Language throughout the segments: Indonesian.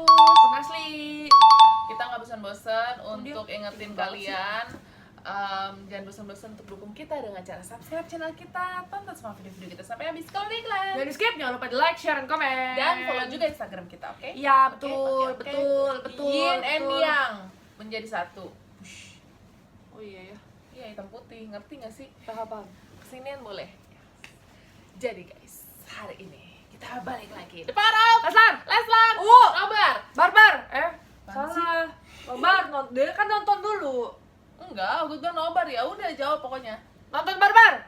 Bang Asli. Kita nggak bosan-bosan untuk ingetin kalian jangan bosan-bosan untuk dukung kita dengan cara subscribe channel kita, tonton semua video-video kita sampai habis kalau diiklan. Jangan di skip, jangan lupa di like, share, dan komen. Dan follow juga Instagram kita, oke? Iya, Oke, betul, oke. betul. Yin and betul. Yang menjadi satu. Oh iya ya. Iya, hitam putih, ngerti nggak sih? Paham. Kesinian boleh. Jadi guys, hari ini kita balik lagi. Depan Leslar, Nobar. Barbar. Apaan Salah. Barbar, dia kan nonton dulu. Enggak, gue bilang nobar ya udah jawab pokoknya. Nonton Barbar.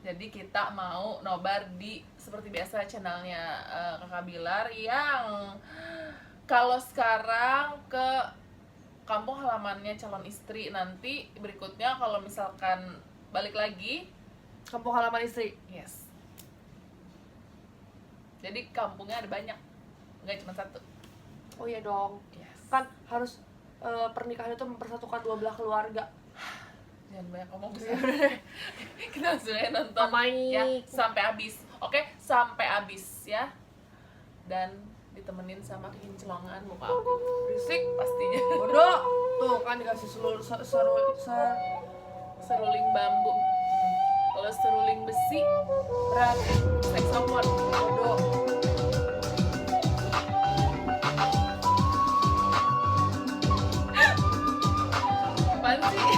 Jadi kita mau nobar di seperti biasa channelnya Kakak Bilar yang kalau sekarang ke kampung halamannya calon istri, nanti berikutnya kalau misalkan balik lagi Kampung halaman istri. yes. Jadi kampungnya ada banyak, nggak cuma satu. Oh iya dong. Yes. Kan harus pernikahan itu mempersatukan dua belah keluarga. Jangan banyak ngomong sih. Kita langsung aja nonton Mamai. ya sampai habis. Oke, sampai habis ya. Dan ditemenin sama kinclongan muka aku. Berisik. Pastinya. Bodoh. Tuh kan dikasih Seruling bambu. Kalau seruling besi berarti saxophone. bodoh. Apaan sih?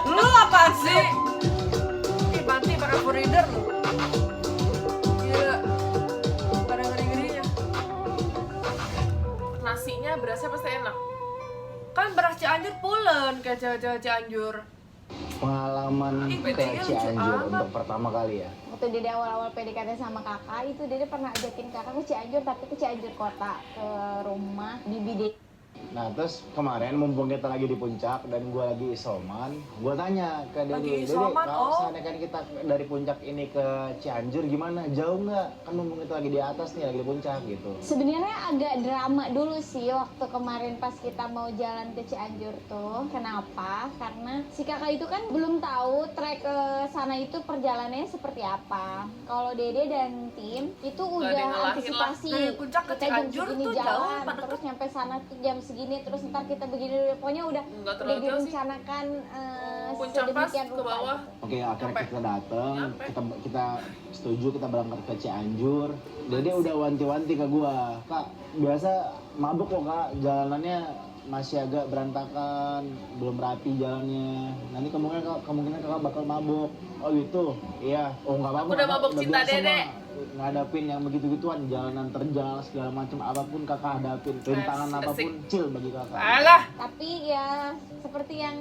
Lu apaan sih? Ih, Banti pakai full reader lu. Gila. Gak ada ngeri-ngerinya. Nasinya berasnya pasti enak. Kan beras Cianjur pulen kayak cewek-cewek Cianjur. Pengalaman Ih, ke bedanya lucu Cianjur amat. untuk pertama kali ya. Waktu Dede awal-awal PDKT sama kakak itu Dede pernah ajakin kakak ke Cianjur, tapi ke Cianjur kota, ke rumah bibi Dede. Nah terus kemarin mumpung kita lagi di puncak dan gue lagi isoman, gue tanya ke Lagi Dede, isoman, kalau oh. seandainya kan kita dari puncak ini ke Cianjur gimana? Jauh nggak? Kan mumpung kita lagi di atas nih, lagi di puncak gitu. Sebenarnya agak drama dulu sih waktu kemarin pas kita mau jalan ke Cianjur tuh. Kenapa? Karena si kakak itu kan belum tahu trek ke sana itu perjalanannya seperti apa. Kalau Dede dan tim itu ada yang udah ngalahin lah. antisipasi. Dari puncak ke Kita jam Cianjur segini tuh jauh jalan, apa deket? terus nyampe sana tuh jam segini, terus ntar kita begini, pokoknya udah Enggak udah terlalu jauh sih. direncanakan Puncak pas sedemikian ke rupa bawah. gitu. Oke akhirnya Nyampe. kita dateng, Nyampe. kita setuju kita berangkat ke Cianjur. Dede udah wanti-wanti ke gua, kak biasa mabuk kok kak, jalanannya masih agak berantakan, belum rapi jalannya. Nanti kemungkinan kakak bakal mabuk. Oh gitu, iya. Oh nggak apa-apa. Aku udah Kakak mabuk cinta biasa Dede. mah ngadapin yang begitu-gituan, jalanan terjal segala macam apapun kakak hadapin, rintangan Asik. apapun chill bagi kakak. Alah. Tapi ya seperti yang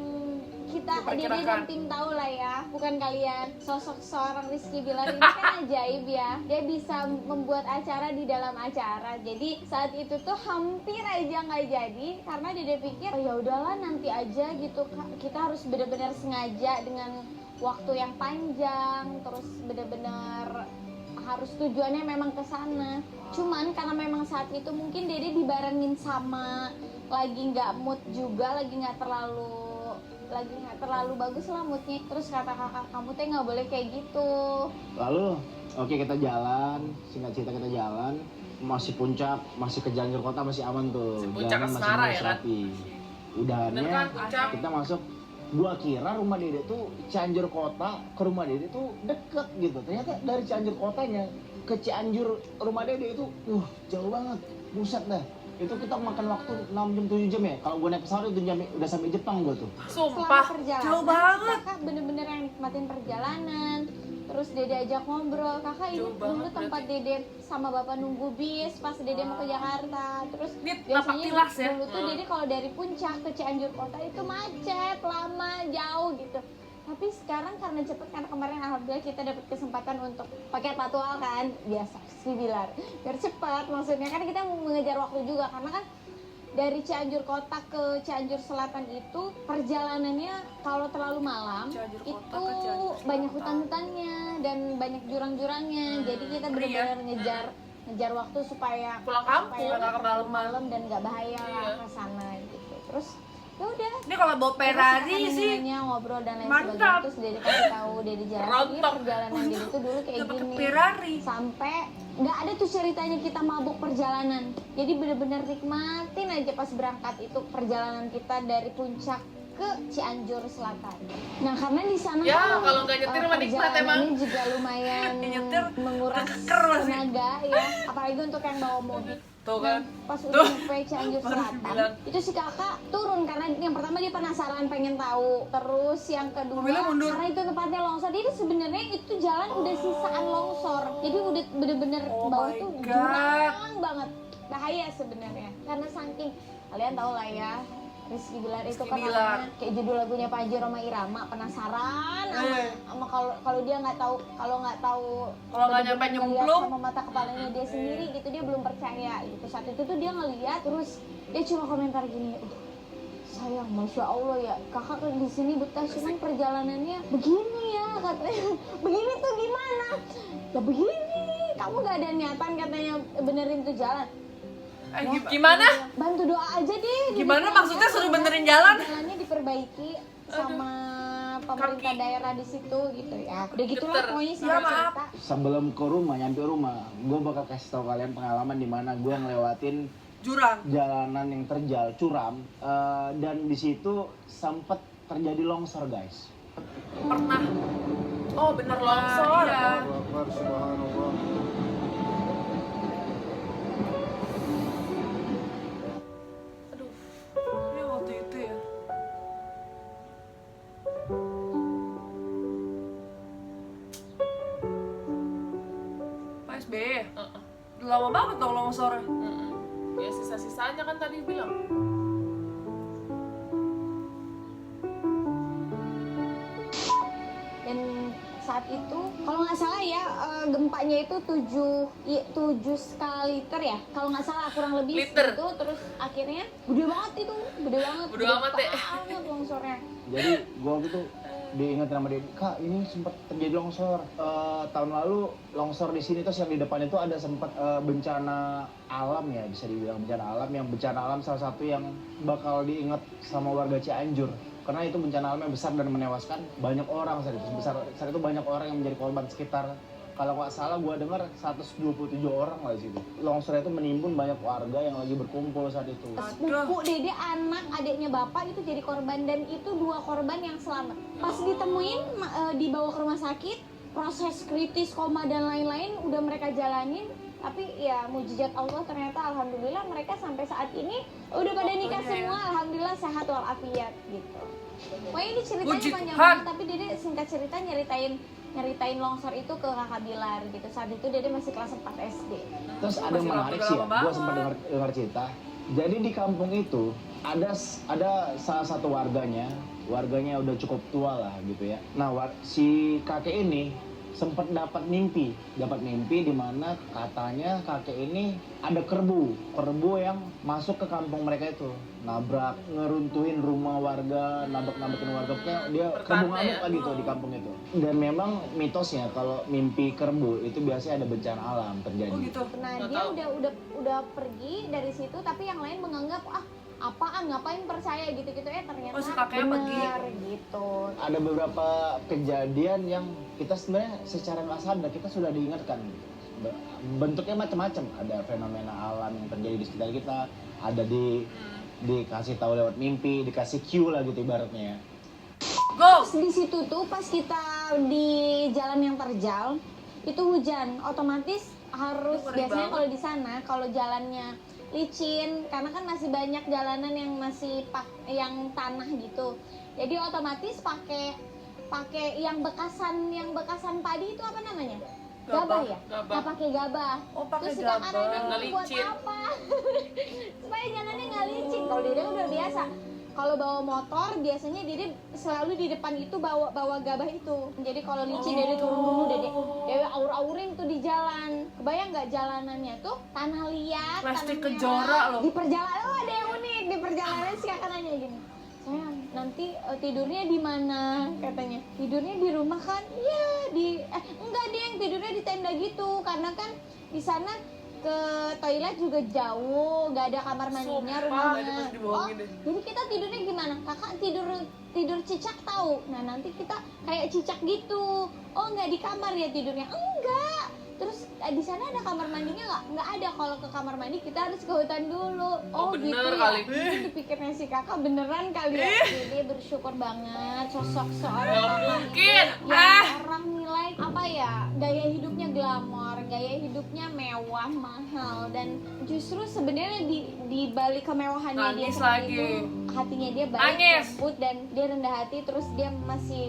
kita Dede Diperkirakan. dan tim tahu lah ya, bukan kalian. Sosok seorang Rizky Bilar ini kan ajaib ya. Dia bisa membuat acara di dalam acara. Jadi saat itu tuh hampir aja nggak jadi karena Dede pikir oh ya udahlah nanti aja gitu. Kita harus benar-benar sengaja dengan waktu yang panjang, terus benar-benar harus tujuannya memang ke sana. Cuman karena memang saat itu mungkin Dede dibarengin sama lagi nggak mood juga, lagi nggak terlalu bagus lah moodnya. Terus kata kakak, kamu teh nggak boleh kayak gitu. Lalu, oke kita jalan, singkat cerita kita jalan, masih puncak, masih ke Cianjur kota masih aman tuh, Si puncak jalanan Asmara mulus ya kan? rapi. Udahannya Bener kan, puncak? kita masuk, gua kira rumah Dede tuh Cianjur kota ke rumah Dede tuh deket gitu. Ternyata dari Cianjur kotanya ke Cianjur rumah Dede itu, jauh banget, buset dah. Itu kita makan waktu 6 jam 7 jam ya. Kalau gua naik pesawat itu udah sampai Jepang gua tuh. Selama Sumpah. perjalanan jauh banget. kakak bener-bener yang nikmatin perjalanan. Terus Dede ajak ngobrol, kakak Jauh ingat banget dulu tempat Dede sama bapak nunggu bis pas Dede mau ke Jakarta. Terus Ini tapak biasanya tilas ya. dulu tuh Dede kalau dari puncak ke Cianjur kota itu macet, lama, jauh gitu. Tapi sekarang karena cepet, karena kemarin alhamdulillah kita dapat kesempatan untuk pakai patwal kan, biasa sih Bilar biar cepat, maksudnya kan kita mau mengejar waktu juga karena kan dari Cianjur kota ke Cianjur selatan itu perjalanannya kalau terlalu malam Cianjur kota itu ke Cianjur banyak selatan. hutan-hutannya dan banyak jurang-jurangnya. Jadi kita ngeri ya. benar-benar ngejar waktu supaya Pulang kampung, supaya nggak nggak kemalaman. malam dan nggak bahaya lah Iya. ke sana gitu. Terus Ya udah. Ini kalau bawa Ferrari Terus sih nanya, ngobrol dan lain mantap. sebagainya. Terus dia dikasih tahu, dia dijelasin Rontok. perjalanan dia itu dulu kayak udah pakai gini. Ferrari. Sampai nggak ada tuh ceritanya kita mabuk perjalanan. Jadi bener-bener nikmatin aja pas berangkat itu perjalanan kita dari puncak ke Cianjur Selatan. Nah karena di sana Ya, kan, kalau nggak nyetir mah nikmat perjalanannya emang. juga lumayan Nyetir menguras keker masih. tenaga ya, apalagi untuk yang bawa mobil. Tuh Nah, kan. pas Tuh. udah sampai Cianjur Baru Selatan, bilang. itu si kakak turun karena yang pertama dia penasaran pengen tahu. Terus yang kedua Mobilnya mundur. karena itu tempatnya longsor. Jadi sebenarnya itu jalan udah sisaan longsor. Jadi udah bener-bener Oh bawah my tuh God. jurang banget. Bahaya sebenarnya. Karena saking kalian tahu lah ya, Rizky Bilar itu Rizky kan Bilar. orangnya kayak judul lagunya Panji Roma Irama, penasaran sama kalau dia nggak tahu Kalau nggak bener-bener nyampe ngeliat nyemplung. sama mata kepalanya dia sendiri gitu, dia belum percaya gitu. Saat itu tuh dia ngeliat, terus dia cuma komentar gini, sayang, masya Allah ya kakak kan di sini betah, cuman perjalanannya begini ya katanya. Begini tuh gimana? Ya begini, kamu gak ada niatan katanya benerin tuh jalan. Gimana? Bantu doa aja deh. Gimana dibilang maksudnya ya, suruh mudah-mudahan benerin jalan? Jalannya diperbaiki sama pemerintah Kaki. daerah di situ gitu ya. Udah gitulah Geter. pokoknya sih Ya, maaf. cerita. Sebelum ke rumah, nyampe rumah, gue bakal kasih tau kalian pengalaman di mana gue ngelewatin Jurang. jalanan yang terjal, curam, dan di situ sempet terjadi longsor guys. Pernah. Oh, bener longsor. Iya. Akbar, subhanallah. Aduh. Ini waktu itu ya. Pak SBY. Heeh. Udah lama banget dong longsornya. Mm-mm. Ya sisa-sisanya kan tadi bilang. Dan saat itu kalau nggak salah ya gempanya itu 7 skala liter ya, kalau nggak salah kurang lebih Liter. itu. Terus akhirnya gede banget itu, gede banget, Gede amat ya. banget longsornya. Jadi gue waktu itu diingetin sama dia, kak ini sempat terjadi longsor. Tahun lalu longsor di sini terus yang di depan itu ada sempat bencana alam ya, bisa dibilang bencana alam, yang bencana alam salah satu yang bakal diingat sama warga Cianjur. Karena itu bencana alam yang besar dan menewaskan banyak orang saat itu. Saat itu banyak orang yang menjadi korban, sekitar kalau nggak salah gue dengar 127 orang lah di situ. Longsor itu menimbun banyak warga yang lagi berkumpul saat itu. Sepupu dede anak adiknya bapak itu jadi korban, dan itu 2 korban yang selamat. Pas ditemuin dibawa ke rumah sakit, proses kritis, koma dan lain-lain udah mereka jalanin. Tapi ya mujizat Allah, ternyata alhamdulillah mereka sampai saat ini udah pada nikah semua, alhamdulillah sehat walafiat gitu. Pokoknya ini ceritanya Puji panjang Tuhan. banget, tapi dede singkat cerita nyeritain longsor itu ke kakak Bilar gitu. Saat itu dede masih kelas 4 SD. Terus ada yang Masih menarik udah sih lama ya, gue banget. sempat dengar cerita. Jadi di kampung itu ada salah satu warganya udah cukup tua lah gitu ya. Nah si kakek ini sempat dapat mimpi di mana katanya kakek ini ada kerbau yang masuk ke kampung mereka itu, nabrak, ngeruntuhin rumah warga, nabrak-nabrakin warga, kayak dia kerbau Bertanda ngamuk ya? lah gitu di kampung itu. Dan memang mitosnya kalau mimpi kerbau itu biasanya ada bencana alam terjadi. Oh gitu. Nah Nggak dia tahu. udah pergi dari situ, tapi yang lain menganggap apaan, ngapain percaya gitu-gitu, ternyata Oh, si kakeknya pergi. benar gitu. Ada beberapa kejadian yang kita sebenarnya secara nggak sadar kita sudah diingatkan. Bentuknya macam-macam, ada fenomena alam yang terjadi di sekitar kita, ada dikasih tahu lewat mimpi, dikasih cue lah gitu ibaratnya ya. Go. Terus di situ tuh pas kita di jalan yang terjal itu hujan, otomatis harus Ngeri biasanya banget. kalau di sana kalau jalannya licin, karena kan masih banyak jalanan yang masih yang tanah gitu. Jadi otomatis pakai yang bekasan padi itu apa namanya? Gabah ya? Gabah. Nah, pakai gabah. Oh, pakai Terus kita gabah. arahin Nggak buat licin. apa? Supaya jalannya nggak licin. Kalau dia udah biasa. Kalau bawa motor biasanya Dede selalu di depan itu bawa gabah itu. Jadi kalau licin Dede turun dulu, Dede aur-aurin tuh di jalan. Kebayang nggak jalanannya tuh tanah liat, Plastik tanah kejora merah. loh. Di perjalanan ada yang unik, di perjalanan si kakak nanya gini, sayang nanti tidurnya di mana katanya? Tidurnya di rumah kan? Iya enggak deh, tidurnya di tenda gitu karena kan di sana ke toilet juga jauh, nggak ada kamar mandinya Sumpah, rumahnya. tadi pas dibohongin deh. Jadi kita tidurnya gimana? Kakak tidur cicak tahu? Nah nanti kita kayak cicak gitu. Oh nggak di kamar ya tidurnya? Enggak. Terus di sana ada kamar mandinya nggak? Nggak ada. Kalau ke kamar mandi kita harus ke hutan dulu. Oh, gitu bener ya. kali. Itu dipikirnya si kakak beneran kali ya. Jadi bersyukur banget sosok seorang Nggak kakak mungkin. itu yang orang nilai apa ya, gaya hidupnya glamor, gaya hidupnya mewah, mahal, dan justru sebenarnya di balik kemewahannya dia Nangis seperti lagi. itu, hatinya dia baik, Nangis. lembut, dan dia rendah hati, terus dia masih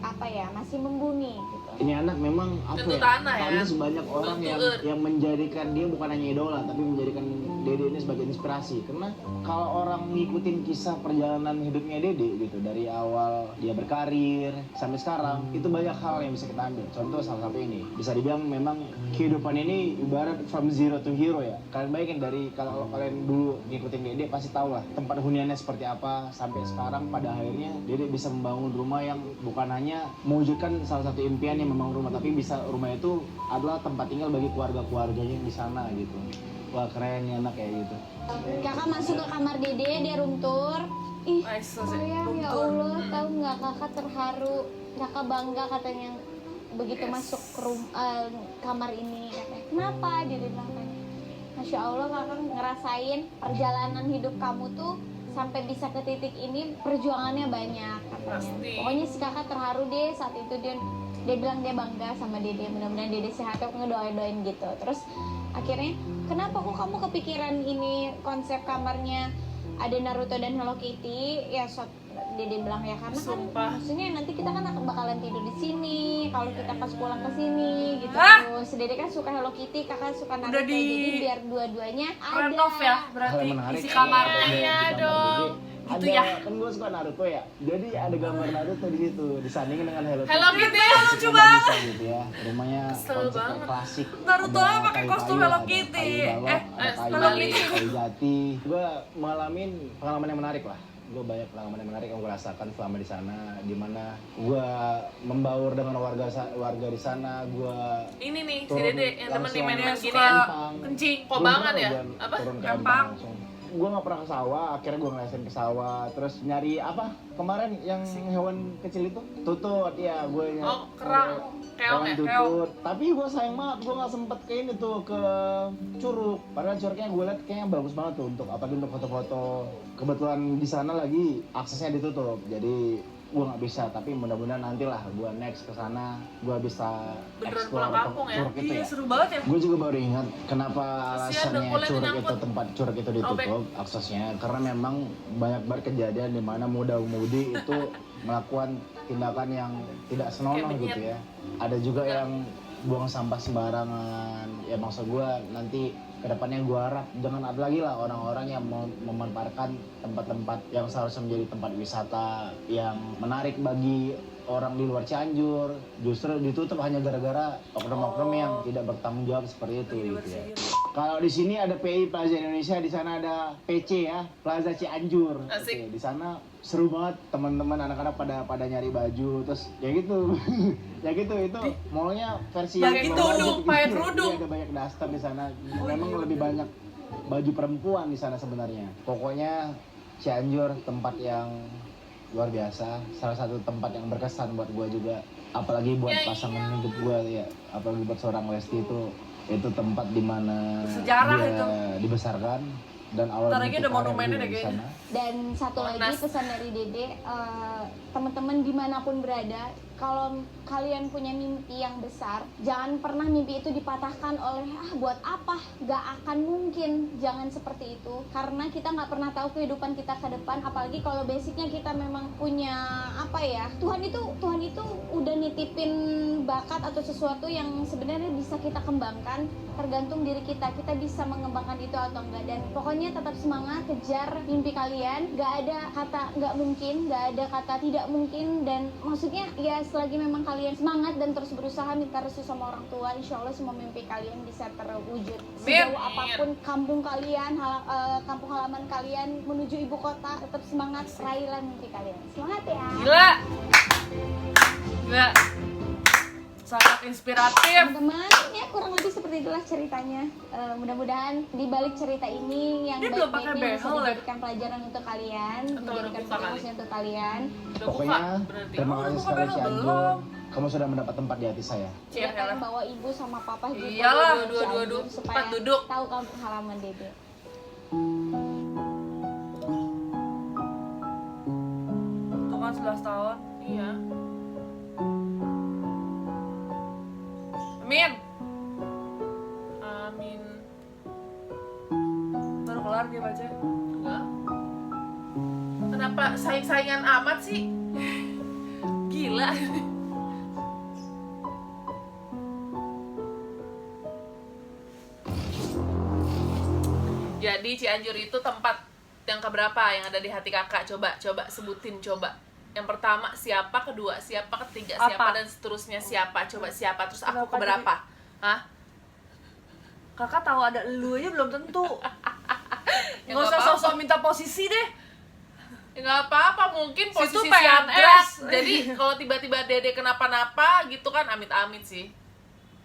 apa ya, masih membumi gitu. Ini anak memang apa Tentu ya? tanah ya. Pantas banyak orang Tentu yang earth. yang menjadikan dia bukan hanya idola, tapi menjadikan Dede ini sebagai inspirasi. Karena kalau orang ngikutin kisah perjalanan hidupnya Dede gitu, dari awal dia berkarir sampai sekarang, itu banyak hal yang bisa kita ambil. Contoh salah satu ini, bisa dibilang memang kehidupan ini ibarat from zero to hero ya. Kalian bayangin dari kalau kalian dulu ngikutin Dede pasti tahu lah tempat huniannya seperti apa, sampai sekarang pada akhirnya Dede bisa membangun rumah yang bukan hanya mewujudkan salah satu impian yang membangun rumah, tapi bisa rumah itu adalah tempat tinggal bagi keluarga-keluarganya di sana gitu. Wah keren ya anak kayak gitu. Kakak masuk ke kamar Dede, dia room tour. Ih, Nice, sayang ya Allah, tahu nggak, kakak terharu, kakak bangga katanya begitu masuk kamar ini, katanya. Kenapa? Dia bilang kan, Masya Allah kakak ngerasain perjalanan hidup kamu tuh sampai bisa ke titik ini, perjuangannya banyak katanya. Pasti. Pokoknya si kakak terharu deh saat itu, dia bilang dia bangga sama Dede, mudah-mudahan Dede sehat, aku ngedoain gitu. Terus akhirnya kenapa kok kamu kepikiran ini konsep kamarnya ada Naruto dan Hello Kitty? Ya Dede bilang ya karena kan Sumpah. maksudnya nanti kita kan akan bakalan tidur di sini kalau kita pas pulang ke sini gitu. Hah? Terus Dede kan suka Hello Kitty, kakak suka Naruto, Udah di- jadi biar dua-duanya ada. Renov ya, Hal berarti yang menarik isi ada kamarnya di kamar dong. Dede. Gitu Ada, ya. kan gue suka Naruto ya, jadi ada gambar Naruto di situ disandingin dengan Hello Kitty. Hello Kitty. Lucu banget gitu ya, rumahnya Kesel konsep banget. klasik. Naruto Ada pakai kayu-kayu, kostum Hello ada Kitty. kayu balok, ada Hello kayu, Kitty. kayu jati. Gue ngalamin pengalaman yang menarik lah. Gue banyak pengalaman yang menarik yang gue rasakan selama di sana, di mana gue membaur dengan warga di sana. Gue Ini nih si turun Dede yang temen di langsung main-main suka gini ya. Empang. Kencing, kok Belum banget pernah ya? gua Apa? turun ke Empang. Empang langsung. Gue nggak pernah ke sawah, akhirnya gue ngelesin ke sawah, terus nyari apa kemarin yang hewan kecil itu tutut ya, gue nyari Oh, kerang. Keong ya? tutut. Tapi gue sayang banget, gue nggak sempet ke ini tuh, ke curug. Padahal curugnya gue liat kayaknya bagus banget tuh untuk apa untuk foto-foto. Kebetulan di sana lagi aksesnya ditutup, jadi gue nggak bisa. Tapi mudah-mudahan nantilah gue next ke sana, gue bisa Beneran explore pulang kampung ya? curug itu Iya ya. seru banget ya. Gue juga baru ingat kenapa Kasian alasannya dengkulnya curug nyangkut. itu tempat curug itu ditutup aksesnya, karena memang banyak banget kejadian di mana muda-mudi itu melakukan tindakan yang tidak senonoh Kayak gitu benyet. ya. Ada juga yang buang sampah sembarangan. Ya maksud gue nanti kedepannya gue harap jangan ada lagi lah orang-orang yang memanfaatkan tempat-tempat yang seharusnya menjadi tempat wisata yang menarik bagi orang di luar Cianjur, justru ditutup hanya gara-gara oknum-oknum yang tidak bertanggung jawab seperti itu gitu ya. Kalau di sini ada PI Plaza Indonesia, di sana ada PC ya, Plaza Cianjur. Asik. Oke, di sana seru banget, teman-teman anak-anak pada nyari baju, terus ya gitu. Ya gitu, itu mallnya versi Ya gitu, mall Duk, budget pakai gitu. kerudung. Iya, ada banyak daster di sana. Memang lebih banyak baju perempuan di sana sebenarnya. Pokoknya Cianjur tempat yang luar biasa, salah satu tempat yang berkesan buat gua juga, apalagi buat Ya, pasangan hidup gua ya, apalagi buat seorang Lesti itu tempat di mana Sejarah dia itu. dibesarkan dan awal Ntar lagi bentuk ada karir monumennya dia deh di kayaknya. sana. Dan satu lagi Monas. pesan dari Dede, teman-teman dimanapun berada, kalau kalian punya mimpi yang besar, jangan pernah mimpi itu dipatahkan oleh buat apa, gak akan mungkin. Jangan seperti itu, karena kita nggak pernah tahu kehidupan kita ke depan. Apalagi kalau basicnya kita memang punya apa ya, Tuhan itu udah nitipin bakat atau sesuatu yang sebenarnya bisa kita kembangkan. Tergantung diri kita bisa mengembangkan itu atau enggak. Dan pokoknya tetap semangat, kejar mimpi kalian. Gak ada kata gak mungkin, gak ada kata tidak mungkin. Dan maksudnya ya selagi memang kalian semangat dan terus berusaha minta restu sama orang tua, insya Allah semua mimpi kalian bisa terwujud. Sejauh apapun kampung kalian, kampung halaman kalian menuju ibu kota, tetap semangat, raihlah mimpi kalian. Semangat ya. Gila. Gila. sangat inspiratif. Teman-teman, ya kurang lebih seperti itulah ceritanya. Mudah-mudahan di balik cerita ini yang Dia belum pakai baik-baiknya bisa behel, ya? dijadikan pelajaran untuk kalian, Atau udah dijadikan buka kali? motivasi untuk kalian. Udah Pokoknya buka berarti. terima Oh, kasih udah buka sekali belum? Cianjur. Kamu sudah mendapat tempat di hati saya. Cia, Silakan bawa ibu sama papa juga Iyalah, ke dua-dua, Cianjur supaya empat duduk. tahu kampung halaman Dede. Tuh kan 11 tahun. Iya. Amin. Amin. Baru kelar dia baca. Enggak. Kenapa saing-saingan amat sih? Gila. Jadi Cianjur itu tempat yang keberapa yang ada di hati kakak? Coba sebutin coba. Yang pertama siapa, kedua siapa, ketiga siapa, Apa? dan seterusnya siapa? Coba siapa, terus aku Kenapa keberapa? Hah? Kakak tahu ada elu aja belum tentu. Ya, Nggak usah nggak apa-apa. sosok minta posisi deh. Ya, nggak apa-apa, mungkin Situ posisi PNS. siagrak. Jadi kalau tiba-tiba Dede kenapa-napa gitu kan amit-amit sih.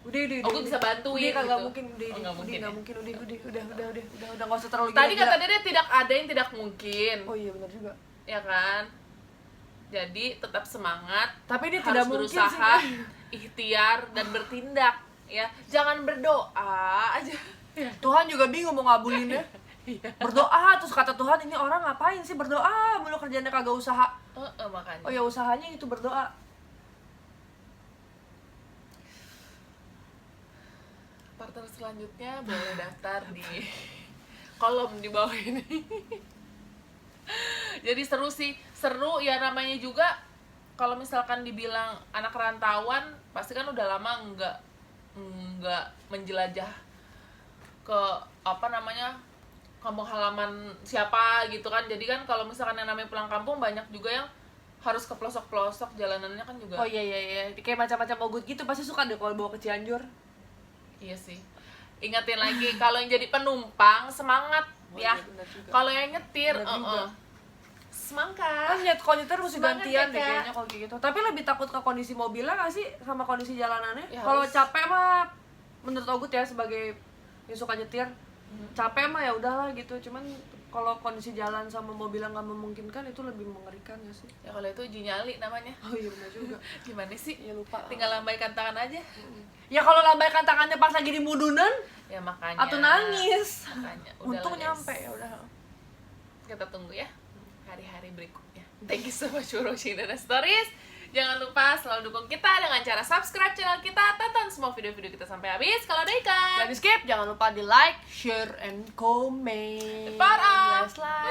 Udah. Oh, gue bisa bantuin Udah kagak gitu. mungkin, udah, Oh, nggak mungkin nggak ya? mungkin, udah nggak usah terlalu Tadi gila-gila. kata Dede tidak ada yang tidak mungkin, Oh iya benar juga. ya kan? Jadi tetap semangat, Tapi ini harus tidak mungkin berusaha, sih. ikhtiar dan bertindak, ya. Jangan berdoa aja. Tuhan juga bingung mau ngabulinnya. Iya. Berdoa terus kata Tuhan, ini orang ngapain sih berdoa mulu kerjanya kagak usaha. Makanya. Oh ya usahanya itu berdoa. Partner selanjutnya boleh daftar di kolom di bawah ini. Jadi seru ya, namanya juga kalau misalkan dibilang anak rantauan pasti kan udah lama nggak menjelajah ke apa namanya kampung halaman siapa gitu kan. Jadi kan kalau misalkan yang namanya pulang kampung banyak juga yang harus ke pelosok-pelosok, jalanannya kan juga. Oh iya. Kayak macam-macam ogut gitu pasti suka deh kalau bawa ke Cianjur. Iya sih. Ingetin lagi kalau yang jadi penumpang semangat Oh, ya. iya, benar juga. Kalau yang nyetir, Benar juga. semangat. Kan kalau nyetir mesti Semangat gantian ya, deh Kak. kayaknya kalau kayak gitu. Tapi lebih takut ke kondisi mobilnya nggak sih sama kondisi jalanannya? Ya, Kalau harus. capek mah menurut Ogut ya sebagai yang suka nyetir, capek mah ya udahlah gitu. Cuman kalau kondisi jalan sama mobilnya nggak memungkinkan itu lebih mengerikan ya sih. Ya kalau itu uji nyali namanya. Oh iya benar juga. Gimana sih? Ya lupa. Tinggal lambaikan tangan aja. Ya kalau lambaikan tangannya pas lagi di mudunan Ya makanya. atau nangis. Makanya. Udahlah, Untung guys. nyampe ya udah. Kita tunggu ya hari-hari berikutnya. Thank you so much for watching Dana Stories. Jangan lupa selalu dukung kita dengan cara subscribe channel kita, tonton semua video-video kita sampai habis. Kalau ada ikan. Dan di skip jangan lupa di like, share, and comment. Parah. Last like.